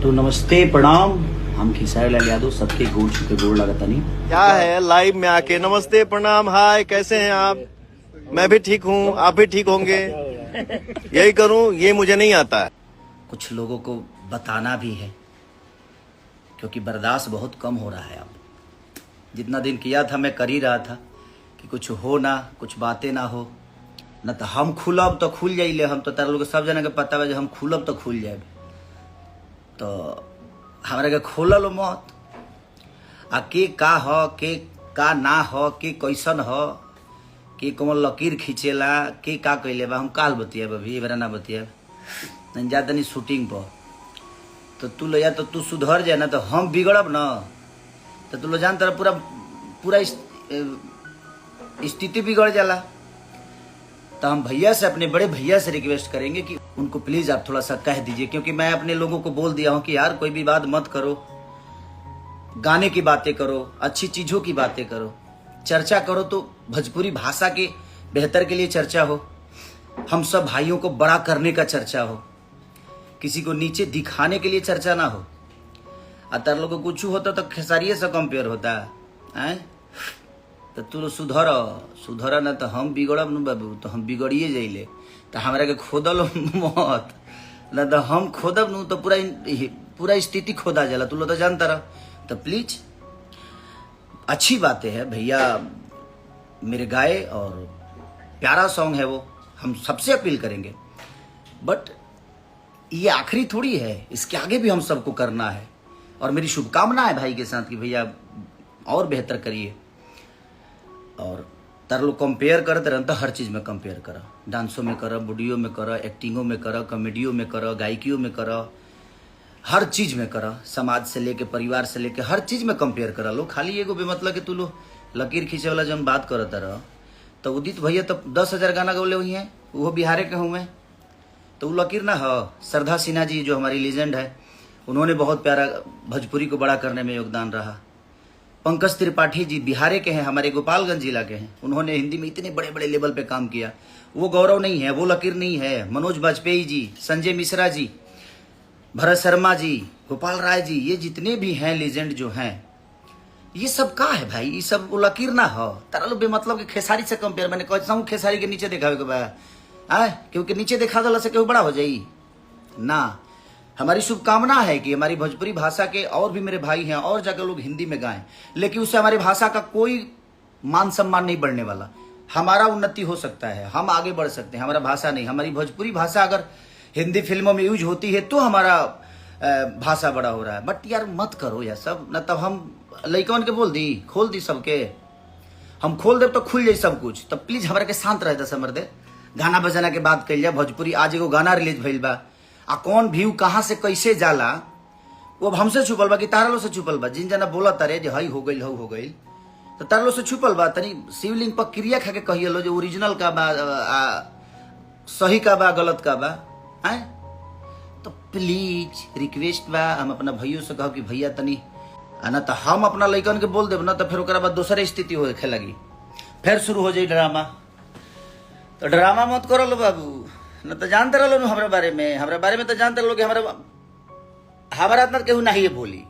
तो नमस्ते प्रणाम। हम खेसारी लाल यादव सबके गोड़ छुके गोड़ लगता नहीं। क्या है लाइव में आके नमस्ते प्रणाम हाय कैसे हैं आप। मैं भी ठीक हूँ, आप भी ठीक होंगे, यही करूँ ये मुझे नहीं आता है। कुछ लोगों को बताना भी है क्योंकि बर्दाश्त बहुत कम हो रहा है। अब जितना दिन किया था मैं कर ही रहा था कि कुछ हो ना, कुछ बातें ना हो न तो हम खुलब तो खुल जाइले। हम तो तारा लोग सब जना के पता बा हम खुलब तो खुल जाए, तो हमारे के खोलल मत। आ के का हो के का ना हो के कैसन हो के कौन लकीर खींचेला के का कैले बा हम काल बतियाब। अभी बरा ना बतियाब नहीं जा तनी शूटिंग पर। तो तू लो या तो तू सुधर जाए ना तो हम बिगड़ब ना। तो तू लो जान तेरा पूरा पूरा स्थिति बिगड़ जाला। तो हम भैया से, अपने बड़े भैया से रिक्वेस्ट करेंगे कि उनको प्लीज आप थोड़ा सा कह दीजिए, क्योंकि मैं अपने लोगों को बोल दिया हूं कि यार कोई भी बात मत करो, गाने की बातें करो, अच्छी चीजों की बातें करो, चर्चा करो तो भोजपुरी भाषा के बेहतर के लिए चर्चा हो, हम सब भाइयों को बड़ा करने का चर्चा हो, किसी को नीचे दिखाने के लिए चर्चा ना हो। अतर लोग को कुछ होता तो खेसारिये से कंपेयर होता है। तो तू सुधर ना तो हम बिगड़ब न बाबू, तो हम बिगड़िए जाइले। तो हमारा के खोदल मत ना, तो हम खोदब न तो पूरा स्थिति खोदा जाला। तू लोग तो जानता रह। तो प्लीज अच्छी बातें है भैया मेरे गाए और प्यारा सॉन्ग है वो, हम सबसे अपील करेंगे। बट ये आखिरी थोड़ी है, इसके आगे भी हम सबको करना है। और मेरी शुभकामना है भाई के साथ कि भैया और बेहतर करिए। और तार लोग कंपेयर करते रहते तो हर चीज़ में कंपेयर करो, डांसों में करो, वीडियो में करो, एक्टिंगों में करो, कॉमेडियों में करो, गायकियों में करो, हर चीज़ में करो, समाज से लेके परिवार से लेके हर चीज़ में कंपेयर करो। लो खाली एगो बेमतलब कि तू लो लकीर खींचे वाला जब बात करता रहो। तो उदित भैया तो 10,000 गाना गौले हुई हैं, वो बिहारे के हूँ मैं। तो वो लकीर ना हो। श्रद्धा सिन्हा जी जो हमारी लीजेंड है, उन्होंने बहुत प्यारा भोजपुरी को बड़ा करने में योगदान रहा। पंकज त्रिपाठी जी बिहारे के हैं, हमारे गोपालगंज जिला के हैं, उन्होंने हिंदी में इतने बड़े बड़े लेवल पे काम किया। वो गौरव नहीं है, वो लकीर नहीं है। मनोज बाजपेयी जी, संजय मिश्रा जी, भरत शर्मा जी, गोपाल राय जी, ये जितने भी हैं लीजेंड जो हैं, ये सब का है भाई, ये सब वो लकीर ना हो। तारा लो बेमतलब के खेसारी से कंपेयर। मैंने कहता हूँ खेसारी के नीचे देखा क्योंकि नीचे देखा दला से क्यों बड़ा हो जाई ना। हमारी शुभकामना है कि हमारी भोजपुरी भाषा के और भी मेरे भाई हैं और जगह लोग हिंदी में गाएं, लेकिन उससे हमारी भाषा का कोई मान सम्मान नहीं बढ़ने वाला। हमारा उन्नति हो सकता है, हम आगे बढ़ सकते हैं, हमारा भाषा नहीं। हमारी भोजपुरी भाषा अगर हिंदी फिल्मों में यूज होती है तो हमारा भाषा बड़ा हो रहा है। बट यार मत करो यार सब न, तब हम लइकन के बोल दी खोल दी सबके, हम खोल दे तो खुल जाए सब कुछ। तब प्लीज हमारे के शांत रह समर दे, गाना बजाना के बात कर लिया। भोजपुरी आज एगो गाना रिलीज भइल बा, आ कौन व्यू कहाँ से कैसे जाला वो अब हमसे छुपल बा कि तारा लो से छुपल बा। जिन जना बोला तारे जो हई हो गई तो तारा लो से छुपल बा। तनी शिवलिंग पर क्रिया खा के कहिए लो जो ओरिजिनल का बा, सही का बा, गलत का बा है। तो प्लीज रिक्वेस्ट बा, हम अपना भैयों से कहो कि भैया तनी ना तो हम अपना लइकन के बोल देब ना तो फिर ओकरा बाद दूसरे स्थिति होखे लगी, फिर शुरू हो जाई ड्रामा। तो ड्रामा मत करो लो बाबू, न तो जानते रहो हमारे बारे में तो जानते रहो कि हमारा इतना केहू नहीं है बोली।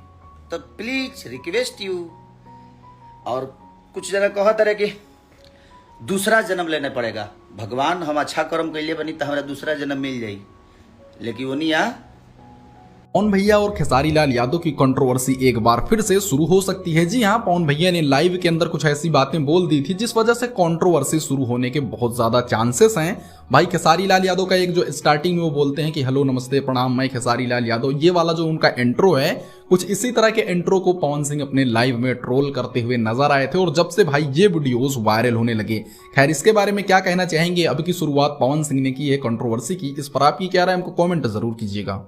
तो प्लीज रिक्वेस्ट यू। और कुछ जगह कहत रहे कि दूसरा जन्म लेने पड़ेगा। भगवान हम अच्छा कर्म कैले बनी तो हमारा दूसरा जन्म मिल जाई, लेकिन वो नहीं। पवन भैया और खेसारी लाल यादव की कंट्रोवर्सी एक बार फिर से शुरू हो सकती है। जी हाँ, पवन भैया ने लाइव के अंदर कुछ ऐसी बातें बोल दी थी जिस वजह से कंट्रोवर्सी शुरू होने के बहुत ज्यादा चांसेस हैं। भाई खेसारी लाल यादव का एक जो स्टार्टिंग में वो बोलते हैं कि हेलो नमस्ते प्रणाम मैं खेसारी लाल यादव, ये वाला जो उनका इंट्रो है, कुछ इसी तरह के इंट्रो को पवन सिंह अपने लाइव में ट्रोल करते हुए नजर आए थे। और जब से भाई ये वीडियोस वायरल होने लगे, खैर इसके बारे में क्या कहना चाहेंगे। अब की शुरुआत पवन सिंह ने की है कंट्रोवर्सी की, इस पर आपकी क्या राय, हमको कमेंट जरूर कीजिएगा।